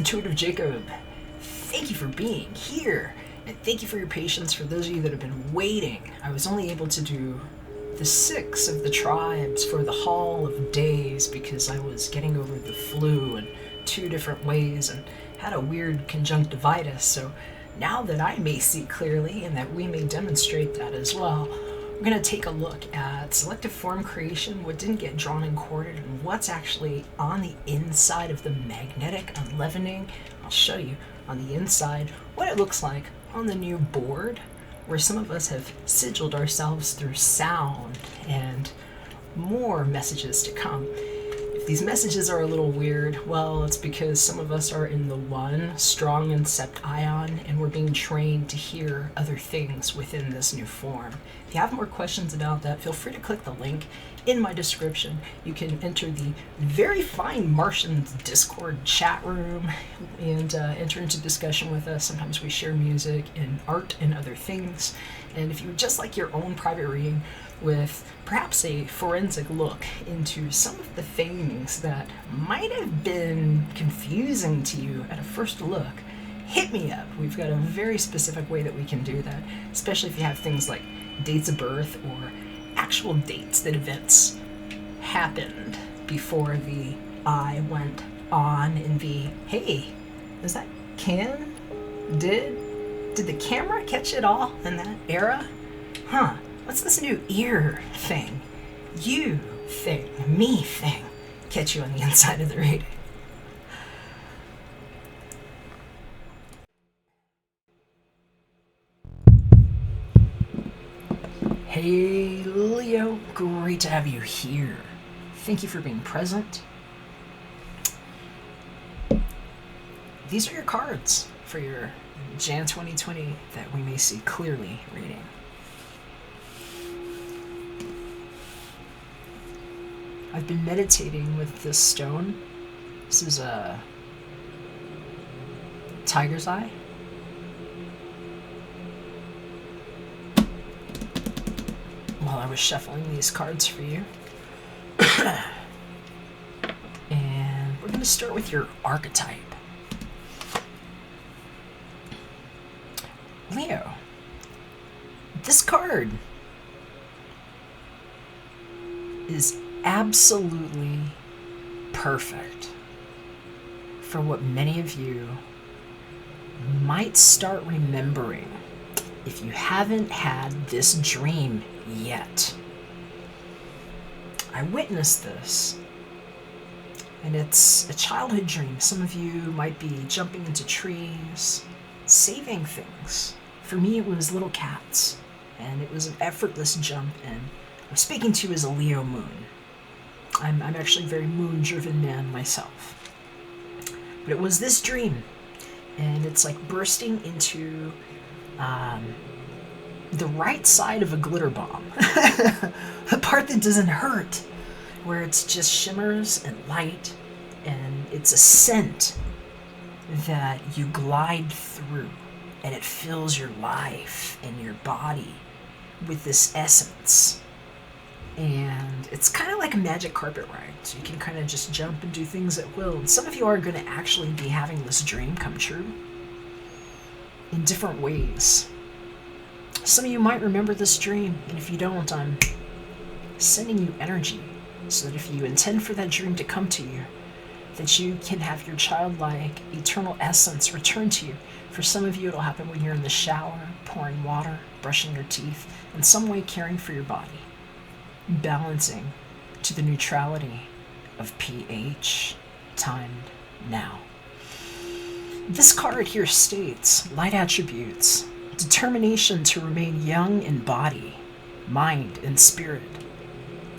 Intuitive Jacob, thank you for being here, and thank you for your patience for those of you that have been waiting. I was only able to do the 6 of the tribes for the Hall of Days because I was getting over the flu in 2 different ways and had a weird conjunctivitis, so now that I may see clearly and that we may demonstrate that as well, we're going to take a look at selective form creation, what didn't get drawn and quartered, and what's actually on the inside of the magnetic unleavening. I'll show you on the inside what it looks like on the new board, where some of us have sigiled ourselves through sound, and more messages to come. If these messages are a little weird, well, it's because some of us are in the one strong incept ion, and we're being trained to hear other things within this new form. If you have more questions about that, feel free to click the link in my description. You can enter the very fine Martians Discord chat room and enter into discussion with us. Sometimes we share music and art and other things. And if you would just like your own private reading with perhaps a forensic look into some of the things that might have been confusing to you at a first look, hit me up. We've got a very specific way that we can do that, especially if you have things like dates of birth or actual dates that events happened before the I went on and the, hey, is that can? Did the camera catch it all in that era? Huh, what's this new ear thing? You thing, me thing, catch you on the inside of the reading. Hey Leo, great to have you here. Thank you for being present. These are your cards for your Jan 2020 that we may see clearly reading. I've been meditating with this stone. This is a tiger's eye. While I was shuffling these cards for you. And we're going to start with your archetype. Leo, this card is absolutely perfect for what many of you might start remembering if you haven't had this dream yet. I witnessed this, and it's a childhood dream. Some of you might be jumping into trees, saving things. For me, it was little cats, and it was an effortless jump, and I'm speaking to you as a Leo moon. I'm actually a very moon-driven man myself. But it was this dream, and it's like bursting into the right side of a glitter bomb. The part that doesn't hurt, where it's just shimmers and light, and it's a scent that you glide through, and it fills your life and your body with this essence. And it's kind of like a magic carpet ride, so you can kind of just jump and do things at will. And some of you are going to actually be having this dream come true in different ways. Some of you might remember this dream, and if you don't, I'm sending you energy so that if you intend for that dream to come to you, that you can have your childlike, eternal essence return to you. For some of you, it'll happen when you're in the shower, pouring water, brushing your teeth, in some way caring for your body, balancing to the neutrality of pH, timed now. This card here states light attributes: determination to remain young in body, mind, and spirit,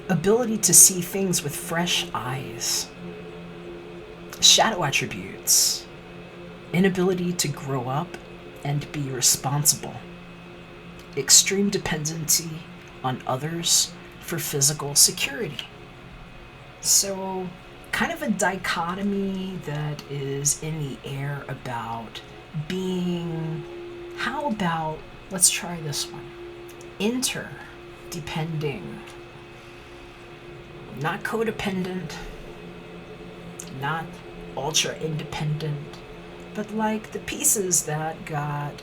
ability to see things with fresh eyes. Shadow attributes: inability to grow up and be responsible, extreme dependency on others for physical security. So, kind of a dichotomy that is in the air about being, how about, let's try this one, interdepending, not codependent, not ultra independent, but like the pieces that got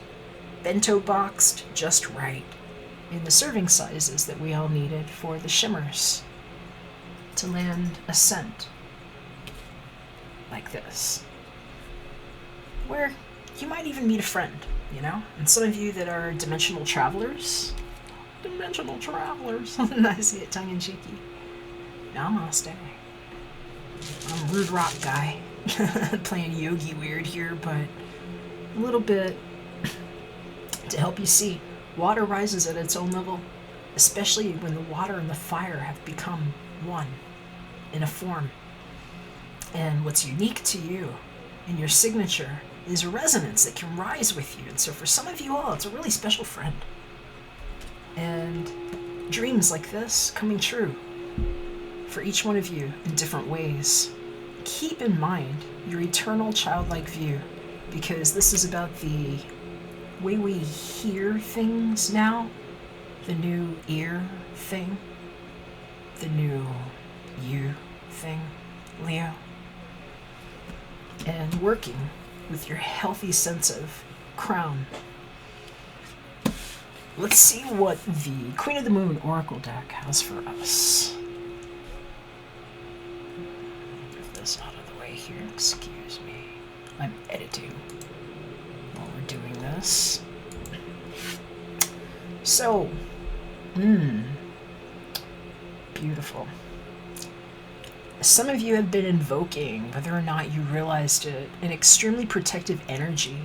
bento boxed just right in the serving sizes that we all needed for the shimmers to land a scent like this, where you might even meet a friend, you know? And some of you that are dimensional travelers, I see it tongue-in-cheeky. Namaste. I'm a rude rock guy, playing yogi weird here, but a little bit to help you see. Water rises at its own level, especially when the water and the fire have become one in a form. And what's unique to you and your signature is a resonance that can rise with you. And so for some of you all, it's a really special friend. And dreams like this coming true for each one of you in different ways. Keep in mind your eternal childlike view, because this is about the way we hear things now, the new ear thing, the new you thing, Leo, and working with your healthy sense of crown. Let's see what the Queen of the Moon Oracle deck has for us. Move this out of the way here, excuse me. I'm editing while we're doing this. So, beautiful. Some of you have been invoking, whether or not you realized it, an extremely protective energy.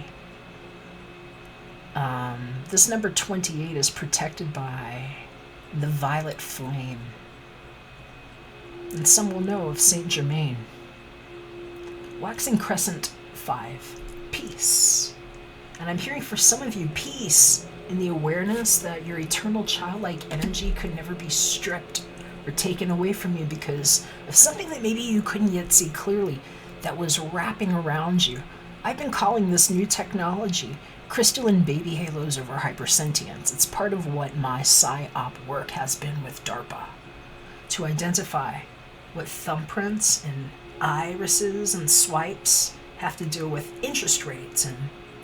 This number 28 is protected by the violet flame. And some will know of Saint Germain. Waxing Crescent 5, peace. And I'm hearing for some of you, peace in the awareness that your eternal childlike energy could never be stripped or taken away from you because of something that maybe you couldn't yet see clearly that was wrapping around you. I've been calling this new technology crystalline baby halos over hypersentience. It's part of what my PSYOP work has been with DARPA, to identify what thumbprints and irises and swipes have to do with interest rates and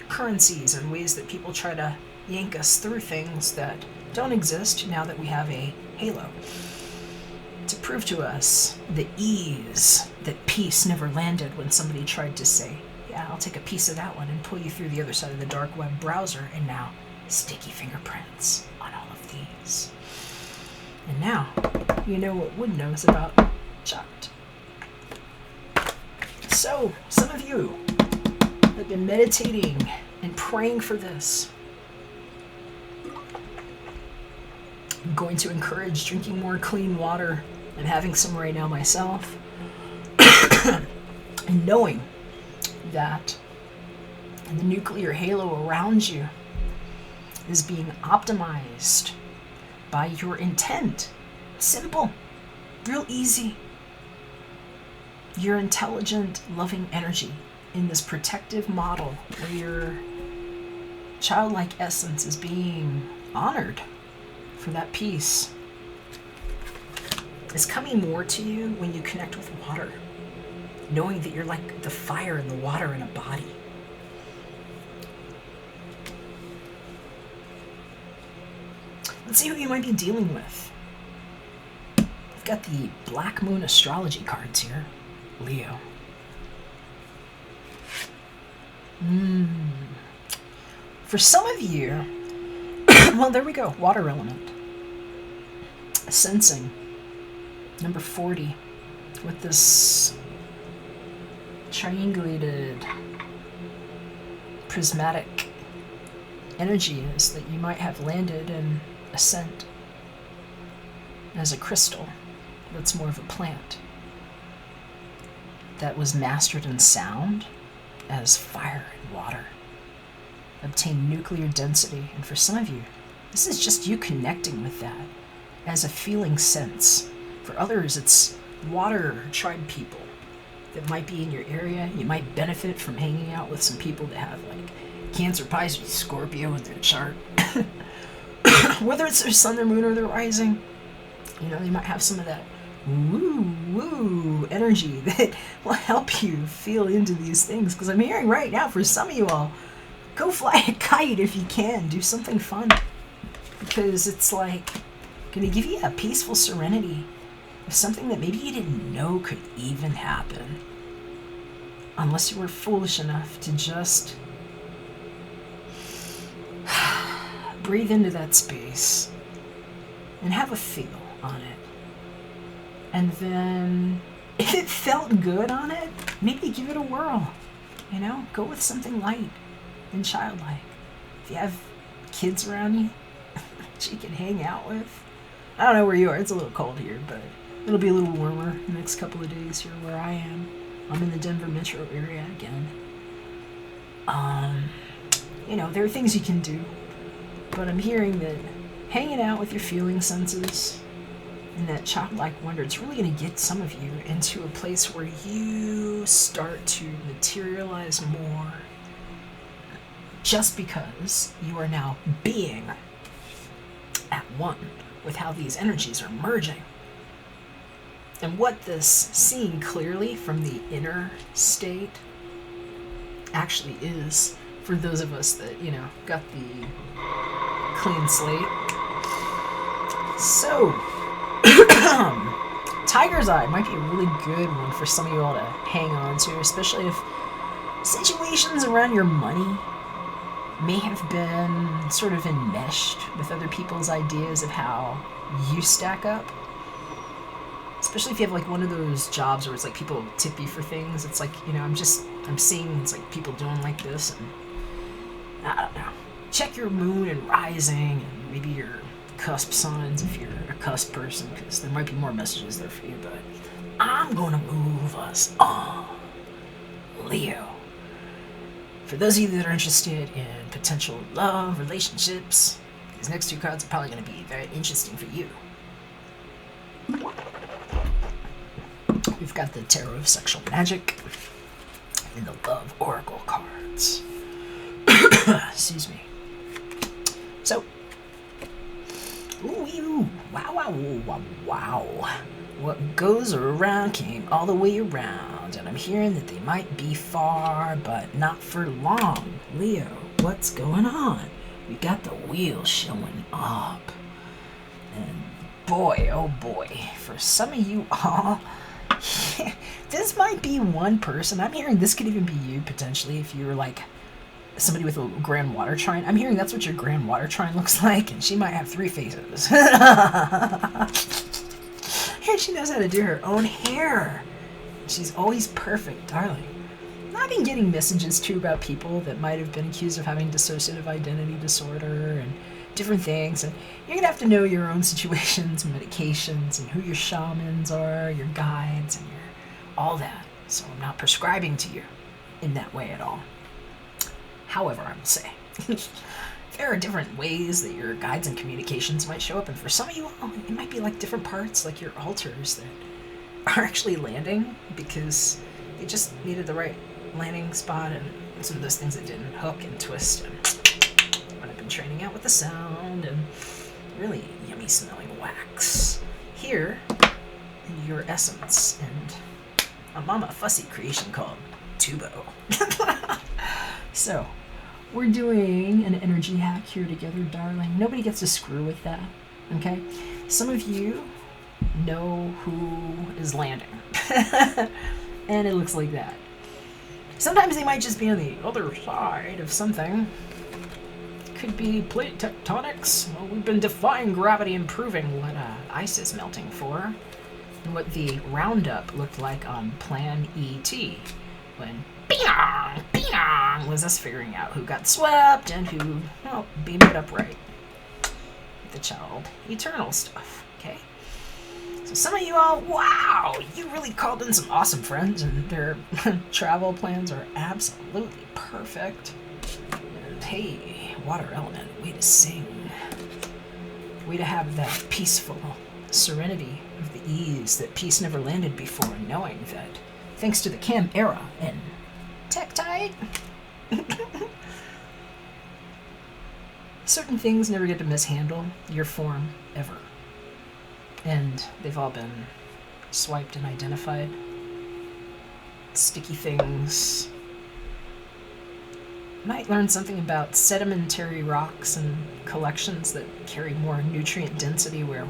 currencies and ways that people try to yank us through things that don't exist now that we have a halo. To prove to us the ease that peace never landed when somebody tried to say, yeah, I'll take a piece of that one and pull you through the other side of the dark web browser, and now sticky fingerprints on all of these. And now you know what Wood knows about Chucked. So, some of you have been meditating and praying for this. I'm going to encourage drinking more clean water. I'm having some right now myself. And knowing that the nuclear halo around you is being optimized by your intent. Simple, real easy. Your intelligent, loving energy in this protective model where your childlike essence is being honored for that peace is coming more to you when you connect with water, knowing that you're like the fire and the water in a body. Let's see who you might be dealing with. I've got the Black Moon astrology cards here. Leo. For some of you, well, there we go. Water element. Sensing. Number 40. With this triangulated prismatic energy is that you might have landed in a scent as a crystal that's more of a plant that was mastered in sound as fire and water, obtained nuclear density. And for some of you, this is just you connecting with that as a feeling sense. For others, it's water tribe people that might be in your area. You might benefit from hanging out with some people that have like Cancer, Pisces, Scorpio in their chart. Whether it's their sun, their moon, or their rising, you know, they might have some of that woo energy that will help you feel into these things. Because I'm hearing right now, for some of you all, go fly a kite if you can. Do something fun. Because it's like going to give you a peaceful serenity of something that maybe you didn't know could even happen. Unless you were foolish enough to just breathe into that space and have a feel on it. And then, if it felt good on it, maybe give it a whirl. You know, go with something light and childlike. If you have kids around you that you can hang out with. I don't know where you are. It's a little cold here, but it'll be a little warmer the next couple of days here where I am. I'm in the Denver metro area again. You know, there are things you can do, but I'm hearing that hanging out with your feeling senses and that childlike wonder, it's really going to get some of you into a place where you start to materialize more just because you are now being at one with how these energies are merging. And what this seeing clearly from the inner state actually is, for those of us that, you know, got the clean slate. So, Tiger's Eye might be a really good one for some of you all to hang on to, especially if situations around your money may have been sort of enmeshed with other people's ideas of how you stack up. Especially if you have like one of those jobs where it's like people tip you for things. It's like, you know, I'm seeing it's like people doing like this, and I don't know. Check your moon and rising and maybe your cusp signs if you're a cusp person, because there might be more messages there for you. But I'm going to move us on. Leo. For those of you that are interested in potential love, relationships, these next two cards are probably going to be very interesting for you. We've got the Tarot of Sexual Magic and the Love Oracle cards. Excuse me. So, ooh, wow. What goes around came all the way around, and I'm hearing that they might be far, but not for long. Leo, what's going on? We got the wheel showing up. And boy, oh boy, for some of you all, this might be one person. I'm hearing this could even be you, potentially, if you're like somebody with a grand water trine. I'm hearing that's what your grand water trine looks like, and she might have 3 faces. And she knows how to do her own hair. She's always perfect, darling. I've been getting messages too about people that might have been accused of having dissociative identity disorder and different things, and you're gonna have to know your own situations and medications and who your shamans are, your guides, and your all that. So I'm not prescribing to you in that way at all. However, I will say there are different ways that your guides and communications might show up, and for some of you all, it might be like different parts, like your altars that are actually landing because they just needed the right landing spot, and some of those things that didn't hook and twist. And when I've been training out with the sound and really yummy smelling wax here in your essence, and a mama fussy creation called Tubo. So we're doing an energy hack here together, darling. Nobody gets to screw with that, okay? Some of you know who is landing, and it looks like that. Sometimes they might just be on the other side of something. Could be plate tectonics. Well, we've been defying gravity and proving what ice is melting for, and what the roundup looked like on Plan ET, when Beong was us figuring out who got swept and who, well, beamed it upright. The child eternal stuff, okay? So some of you all, wow, you really called in some awesome friends, and their travel plans are absolutely perfect. And hey, water element, way to sing. Way to have that peaceful serenity of the ease that peace never landed before, knowing that thanks to the Chem era and Tektite, certain things never get to mishandle your form ever. And they've all been swiped and identified. Sticky things. Might learn something about sedimentary rocks and collections that carry more nutrient density where,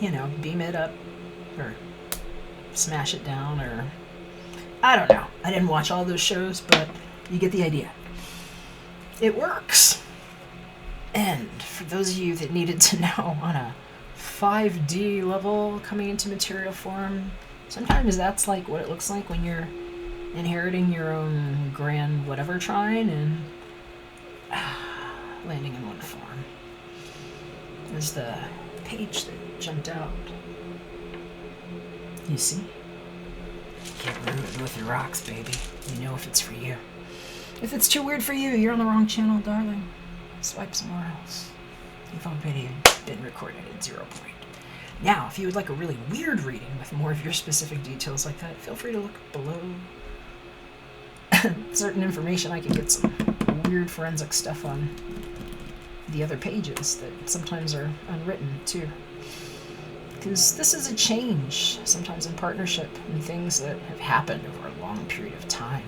you know, beam it up or smash it down, or I don't know. I didn't watch all those shows, but you get the idea. It works. And for those of you that needed to know on a 5D level coming into material form, sometimes that's like what it looks like when you're inheriting your own grand whatever trine and landing in one form. There's the page that jumped out. You see? Get rooted with your rocks, baby. You know if it's for you. If it's too weird for you, you're on the wrong channel, darling. Swipe somewhere else. You've already been recorded at 0 point. Now, if you would like a really weird reading with more of your specific details like that, feel free to look below certain information. I can get some weird forensic stuff on the other pages that sometimes are unwritten too. Because this is a change, sometimes in partnership, and things that have happened over a long period of time.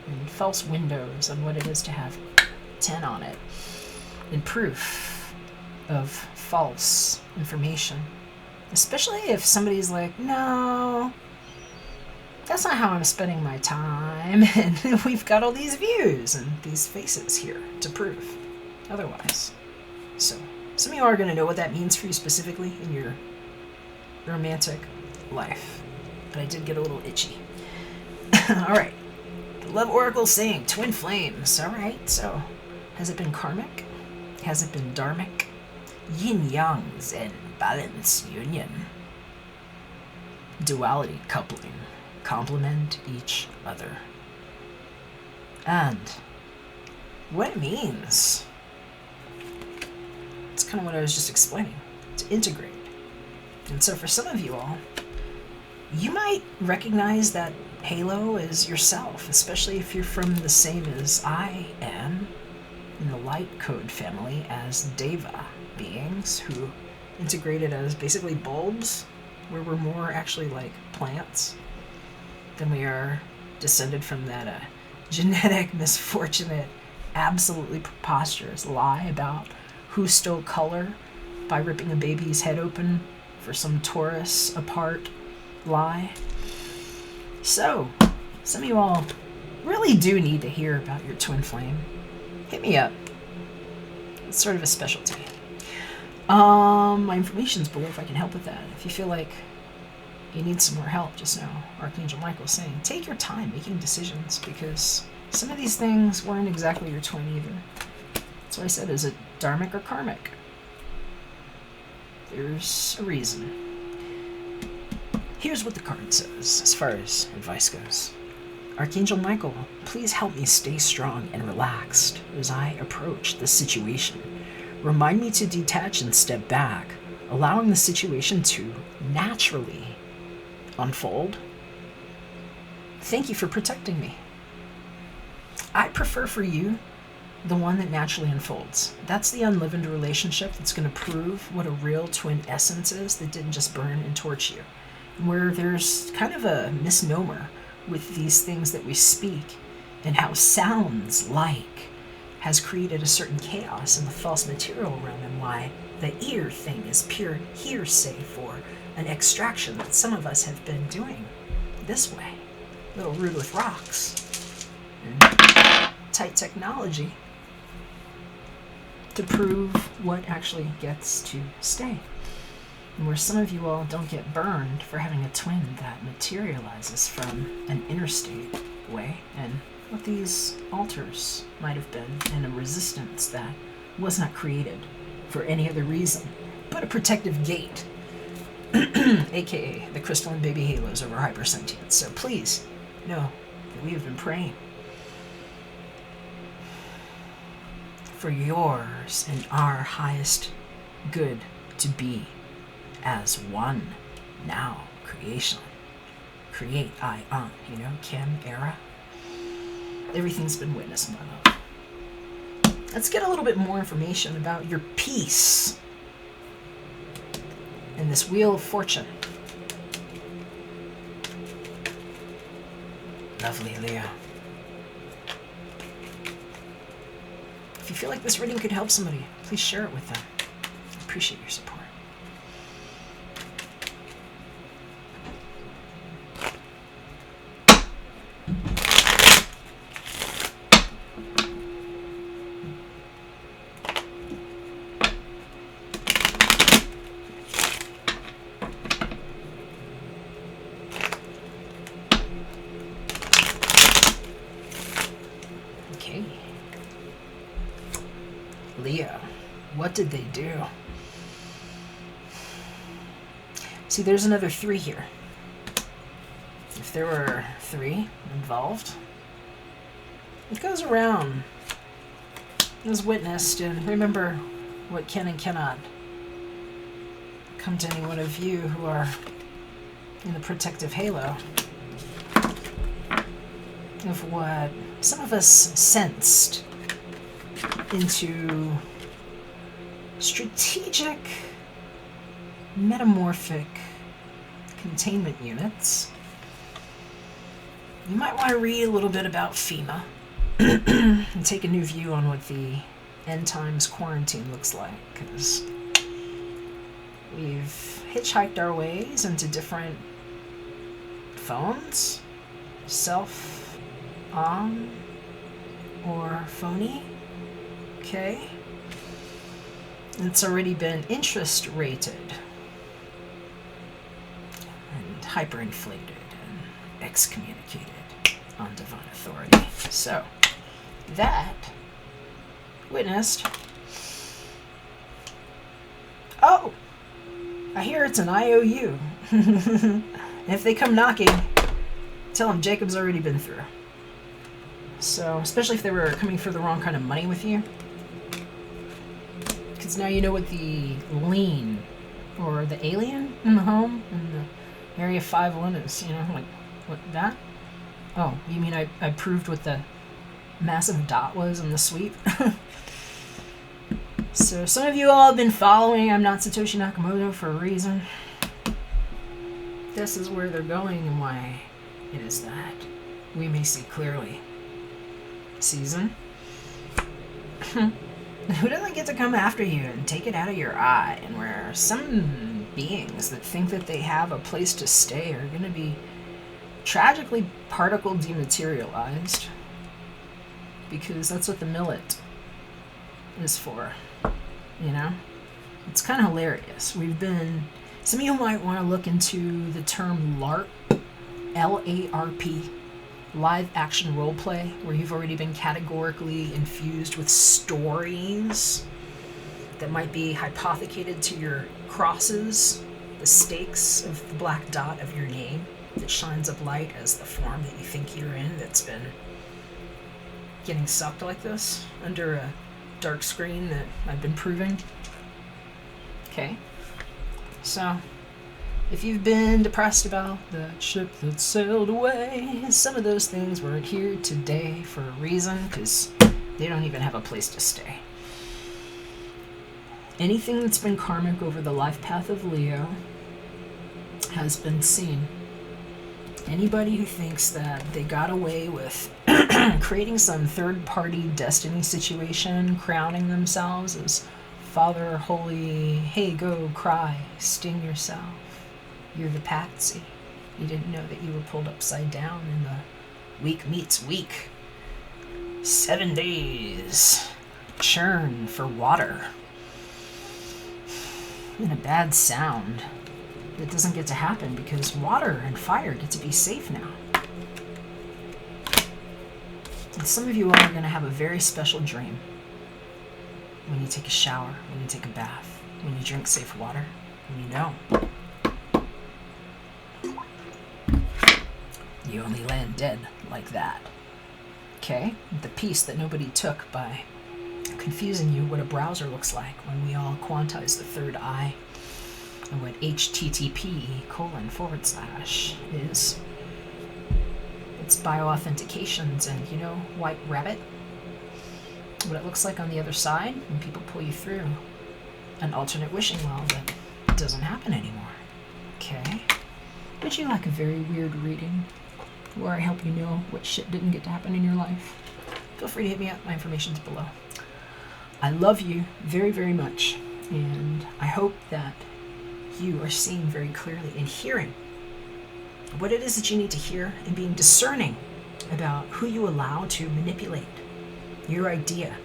And false windows on what it is to have 10 on it. And proof of false information. Especially if somebody's like, no, that's not how I'm spending my time, and we've got all these views and these faces here to prove otherwise. So, some of you are going to know what that means for you specifically in your romantic life. But I did get a little itchy. Alright. The Love Oracle saying twin flames. Alright, so has it been karmic? Has it been dharmic? Yin-yang, Zen, balance, union. Duality, coupling. Complement each other. And what it means, it's kind of what I was just explaining, to integrate. And so for some of you all, you might recognize that halo as yourself, especially if you're from the same as I am in the light code family as Deva beings who integrated as basically bulbs, where we're more actually like plants than we are descended from that genetic, misfortunate, absolutely preposterous lie about who stole color by ripping a baby's head open for some Taurus apart lie. So, some of you all really do need to hear about your twin flame. Hit me up. It's sort of a specialty. My information's below if I can help with that. If you feel like you need some more help, just know Archangel Michael's saying, take your time making decisions, because some of these things weren't exactly your twin either. That's why I said, is it dharmic or karmic? There's a reason. Here's what the card says as far as advice goes. Archangel Michael, please help me stay strong and relaxed as I approach this situation. Remind me to detach and step back, allowing the situation to naturally unfold. Thank you for protecting me. I prefer for you the one that naturally unfolds. That's the unleavened relationship that's going to prove what a real twin essence is that didn't just burn and torch you. Where there's kind of a misnomer with these things that we speak and how sounds like has created a certain chaos in the false material realm, and why the ear thing is pure hearsay for an extraction that some of us have been doing this way. A little rude with rocks and tight technology to prove what actually gets to stay. And where some of you all don't get burned for having a twin that materializes from an interstate way, and what these altars might have been in a resistance that was not created for any other reason but a protective gate, aka the crystalline baby halos over hypersentience. So please know that we have been praying for yours and our highest good to be as one now creation. Create I on, Kim era. Everything's been witnessed, my love. Let's get a little bit more information about your peace in this Wheel of Fortune. Lovely, Leo. If you feel like this reading could help somebody, please share it with them. I appreciate your support. Leo, what did they do? See, there's another 3 here. If there were 3 involved, it goes around as witnessed, and remember what can and cannot come to any one of you who are in the protective halo of what some of us sensed into strategic metamorphic containment units. You might want to read a little bit about FEMA and take a new view on what the end times quarantine looks like, because we've hitchhiked our ways into different phones, self-on or phony. Okay, it's already been interest rated and hyperinflated and excommunicated on divine authority. So that witnessed. Oh, I hear it's an IOU. If they come knocking, tell them Jacob's already been through. So, especially if they were coming for the wrong kind of money with you. Because now you know what the lien or the alien in the home in the Area 5-1 is, you know, like, what, that? Oh, you mean I proved what the massive dot was in the sweep? So, some of you all have been following I'm Not Satoshi Nakamoto for a reason. This is where they're going and why it is that we may see clearly. Season. Who doesn't get to come after you and take it out of your eye? And where some beings that think that they have a place to stay are going to be tragically particle dematerialized, because that's what the millet is for, you know? It's kind of hilarious. Some of you might want to look into the term LARP, L-A-R-P, live action role play, where you've already been categorically infused with stories that might be hypothecated to your crosses, the stakes of the black dot of your name that shines up light as the form that you think you're in that's been getting sucked like this under a dark screen that I've been proving. Okay. So, if you've been depressed about that ship that sailed away, some of those things weren't here today for a reason, because they don't even have a place to stay. Anything that's been karmic over the life path of Leo has been seen. Anybody who thinks that they got away with creating some third-party destiny situation, crowning themselves as Father Holy, hey, go, cry, sting yourself. You're the patsy. You didn't know that you were pulled upside down in the week meets week. 7 days. Churn for water. And a bad sound that doesn't get to happen because water and fire get to be safe now. And some of you all are going to have a very special dream when you take a shower, when you take a bath, when you drink safe water, when you know. You only land dead like that. Okay? The piece that nobody took by confusing you what a browser looks like when we all quantize the third eye, and what HTTP:// is. It's bioauthentications and, you know, White Rabbit, what it looks like on the other side when people pull you through an alternate wishing well that doesn't happen anymore. Okay? Would you like a very weird reading? where I help you know what shit didn't get to happen in your life, feel free to hit me up. My information's below. I love you very, very much, and I hope that you are seeing very clearly and hearing what it is that you need to hear, and being discerning about who you allow to manipulate your idea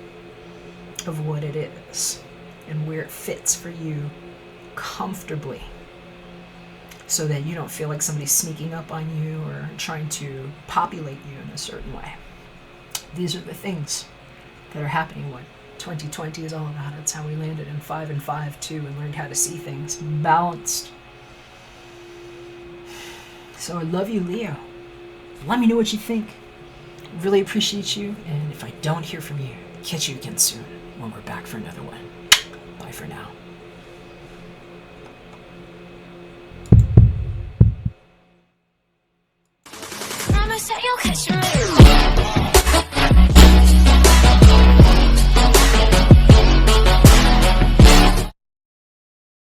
of what it is and where it fits for you comfortably, so that you don't feel like somebody's sneaking up on you or trying to populate you in a certain way. These are the things that are happening. What 2020 is all about. It's how we landed in 5 and 5 too, and learned how to see things balanced. So I love you, Leo. Let me know what you think. Really appreciate you, and if I don't hear from you, catch you again soon when we're back for another one. Bye for now. Promise that you'll catch me.